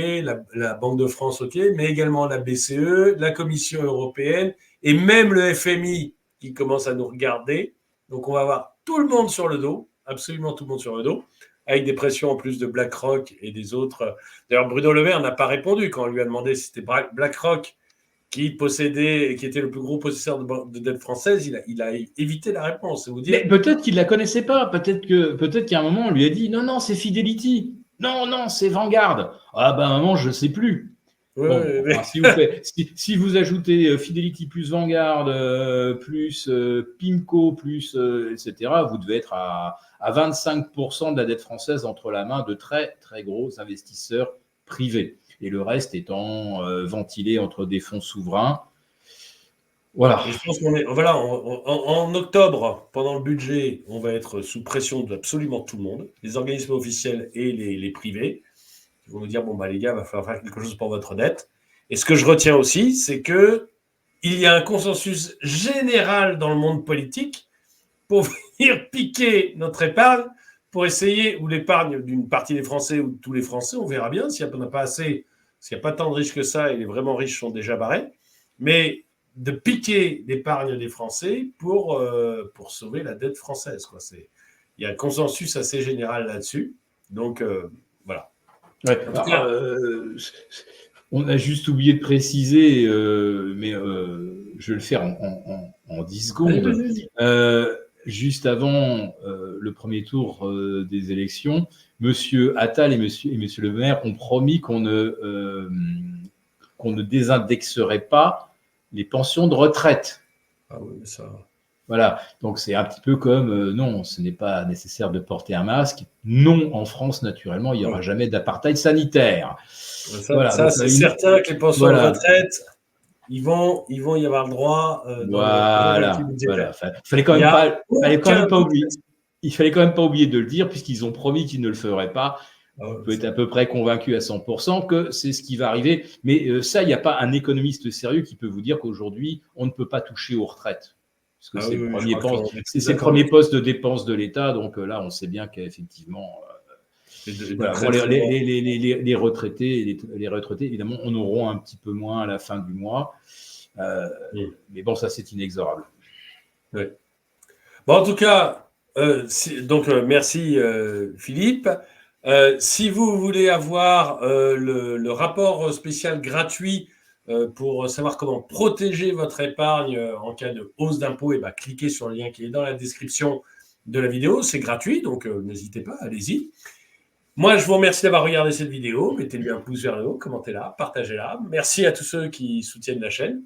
la Banque de France, OK, mais également la BCE, la Commission européenne et même le FMI qui commence à nous regarder. Donc, on va avoir tout le monde sur le dos, absolument tout le monde sur le dos, avec des pressions en plus de BlackRock et des autres. D'ailleurs, Bruno Le Maire n'a pas répondu quand on lui a demandé si c'était BlackRock qui était le plus gros possesseur de dette française. Il a évité la réponse. Vous dire... Mais peut-être qu'il ne la connaissait pas. Peut-être qu'à un moment, on lui a dit non, c'est Fidelity. Non, c'est Vanguard. Ah ben, à un moment, je ne sais plus. Ouais, bon, si vous ajoutez Fidelity plus Vanguard, plus PIMCO, plus etc., vous devez être à 25% de la dette française entre la main de très, très gros investisseurs privés. Et le reste étant ventilé entre des fonds souverains. Voilà. Et je pense en octobre, pendant le budget, on va être sous pression d'absolument tout le monde, les organismes officiels et les privés. Ils vont nous dire, les gars, il va falloir faire quelque chose pour votre dette. Et ce que je retiens aussi, c'est qu'il y a un consensus général dans le monde politique pour venir piquer notre épargne, pour essayer, ou l'épargne d'une partie des Français ou de tous les Français, on verra bien s'il n'y a pas assez, s'il n'y a pas tant de riches que ça et les vraiment riches sont déjà barrés, mais de piquer l'épargne des Français pour sauver la dette française. Quoi. Il y a un consensus assez général là-dessus. Donc, voilà. Ouais, on a juste oublié de préciser, mais je vais le faire en 10 secondes. Juste avant le premier tour des élections, M. Attal et M. Le Maire ont promis qu'on ne désindexerait pas les pensions de retraite. Ah oui, mais ça... Voilà, donc c'est un petit peu comme non, ce n'est pas nécessaire de porter un masque. Non, en France, naturellement, il n'y aura jamais d'apartheid sanitaire. Ça c'est certain que les pensions de retraite, ils vont y avoir le droit. Fallait quand même pas oublier de le dire, puisqu'ils ont promis qu'ils ne le feraient pas. On peut être à peu près convaincu à 100% que c'est ce qui va arriver. Mais ça, il n'y a pas un économiste sérieux qui peut vous dire qu'aujourd'hui, on ne peut pas toucher aux retraites. Parce que c'est le premier poste de dépenses de l'État. Donc là, on sait bien qu'effectivement, les retraités, évidemment, en auront un petit peu moins à la fin du mois. Mais bon, ça, c'est inexorable. Oui. Bon, en tout cas, merci Philippe. Si vous voulez avoir le rapport spécial gratuit pour savoir comment protéger votre épargne en cas de hausse d'impôts, cliquez sur le lien qui est dans la description de la vidéo. C'est gratuit, donc n'hésitez pas, allez-y. Moi, je vous remercie d'avoir regardé cette vidéo. Mettez-lui un pouce vers le haut, commentez-la, partagez-la. Merci à tous ceux qui soutiennent la chaîne.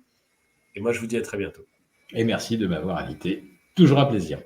Et moi, je vous dis à très bientôt. Et merci de m'avoir invité. Toujours un plaisir.